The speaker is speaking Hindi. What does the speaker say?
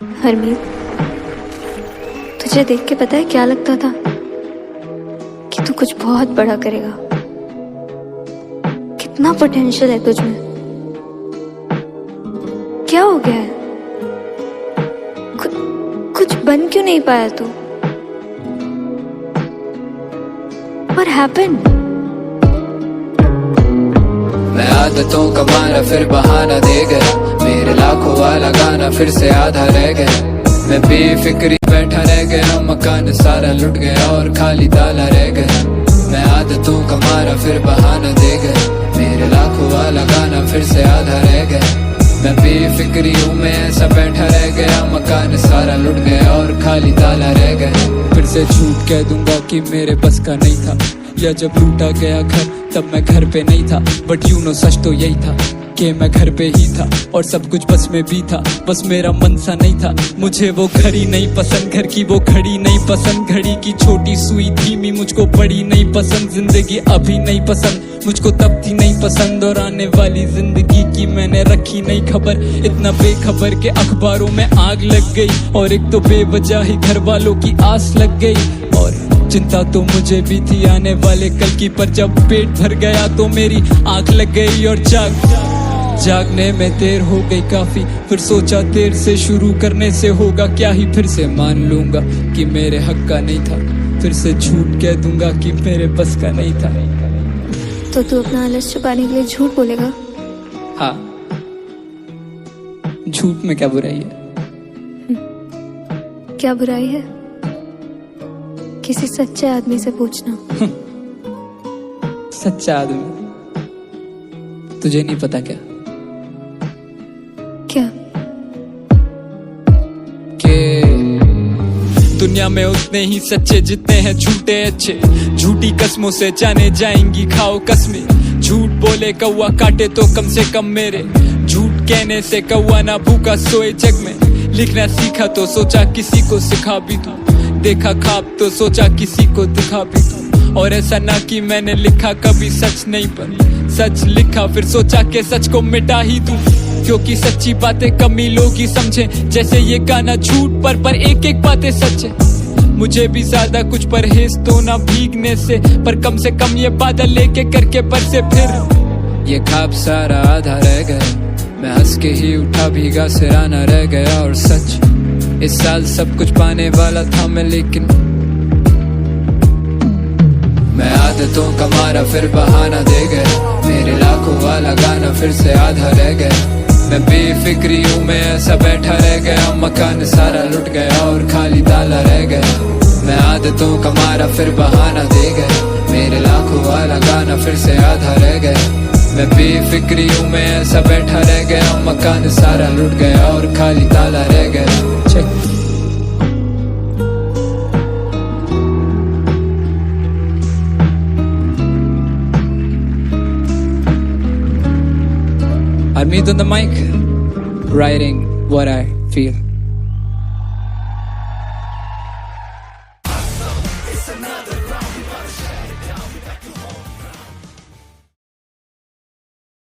हरमीत, तुझे देख के पता है क्या लगता था कि तू कुछ बहुत बड़ा करेगा। कितना पोटेंशियल है तुझ में। क्या हो गया है? कुछ बन क्यों नहीं पाया तू? What happened? मैं आदतों का मारा फिर बहाना दे गया, मेरे लाखों वाला गाना फिर से आधा रह गया। मैं बेफिक्री बैठा रह गया, मकान सारा लुट गया और खाली ताला रह गया। मैं आदतों का मारा फिर बहाना दे गया, मेरे लाखों वाला गाना फिर से आधा रह गया। मैं बेफिक्री हूँ, मैं ऐसा बैठा रह गया, मकान सारा लुट गया और खाली ताला रह गया। फिर से झूठ कह दूंगा कि मेरे बस का नहीं था, या जब लूटा गया घर तब मैं घर पे नहीं था। बट यू नो सच तो यही था कि मैं घर पे ही था और सब कुछ बस में भी था, बस मेरा मन सा नहीं था। मुझे वो घड़ी नहीं पसंद, घर की वो घड़ी नहीं पसंद, घड़ी की छोटी सुई धीमी मुझको बड़ी नहीं पसंद। जिंदगी अभी नहीं पसंद मुझको, तब थी नहीं पसंद, और आने वाली जिंदगी की मैंने रखी नहीं खबर। इतना बेखबर के अखबारों में आग लग गई, और एक तो बेवजह ही घर वालों की आस लग गई। और चिंता तो मुझे भी थी आने वाले कल की, पर जब पेट भर गया तो मेरी आंख लग गई। और जागने में देर हो गई काफी, फिर सोचा देर से शुरू करने से होगा क्या ही। फिर से मान लूंगा कि मेरे हक का नहीं था, फिर से झूठ कह दूंगा कि मेरे बस का नहीं था। तो तू अपना आलस छुपाने के लिए झूठ बोलेगा? हाँ, झूठ में क्या बुराई है? क्या बुराई है? किसी सच्चे आदमी से पूछना। सच्चा आदमी तुझे नहीं पता क्या? क्या? के दुनिया में उतने ही सच्चे जितने हैं झूठे अच्छे। झूठी कस्मों से जाने जाएंगी खाओ कसमें। झूठ बोले कौवा काटे तो कम से कम मेरे, झूठ कहने से कौवा ना भूखा सोए जग में। लिखना सीखा तो सोचा किसी को सिखा भी दूं, देखा ख्वाब तो सोचा किसी को दिखा भी दूं। और ऐसा ना कि मैंने लिखा कभी सच नहीं, पर सच लिखा फिर सोचा कि सच को मिटा ही दूं। क्योंकि सच्ची बातें कम ही लोग ही समझे, जैसे ये गाना झूठ पर एक एक बातें सच है। मुझे भी ज्यादा कुछ परहेज तो ना भीगने से, पर कम से कम ये बादल लेके करके बरसे। फिर ये ख्वाब सारा आधा रह गया, मैं हंस के ही उठा भीगा सिराना रह गया। और सच इस साल सब कुछ पाने वाला था मैं, लेकिन मैं आदतों का मारा फिर बहाना दे गया, मेरे लाखों वाला गाना फिर से आधा रह गया। मैं बेफिक्री हूँ, मैं ऐसा बैठा रह गया, मकान सारा लुट गया और खाली ताला रह गया। मैं आदतों का मारा फिर बहाना दे गया, मेरे लाखों वाला गाना फिर से आधा रह गया। मैं बेफिक्री हूँ, मैं ऐसा बैठा रह गया, मकान सारा लुट गया और खाली ताला रह गया। Check. Harmeet on the mic, writing what I feel.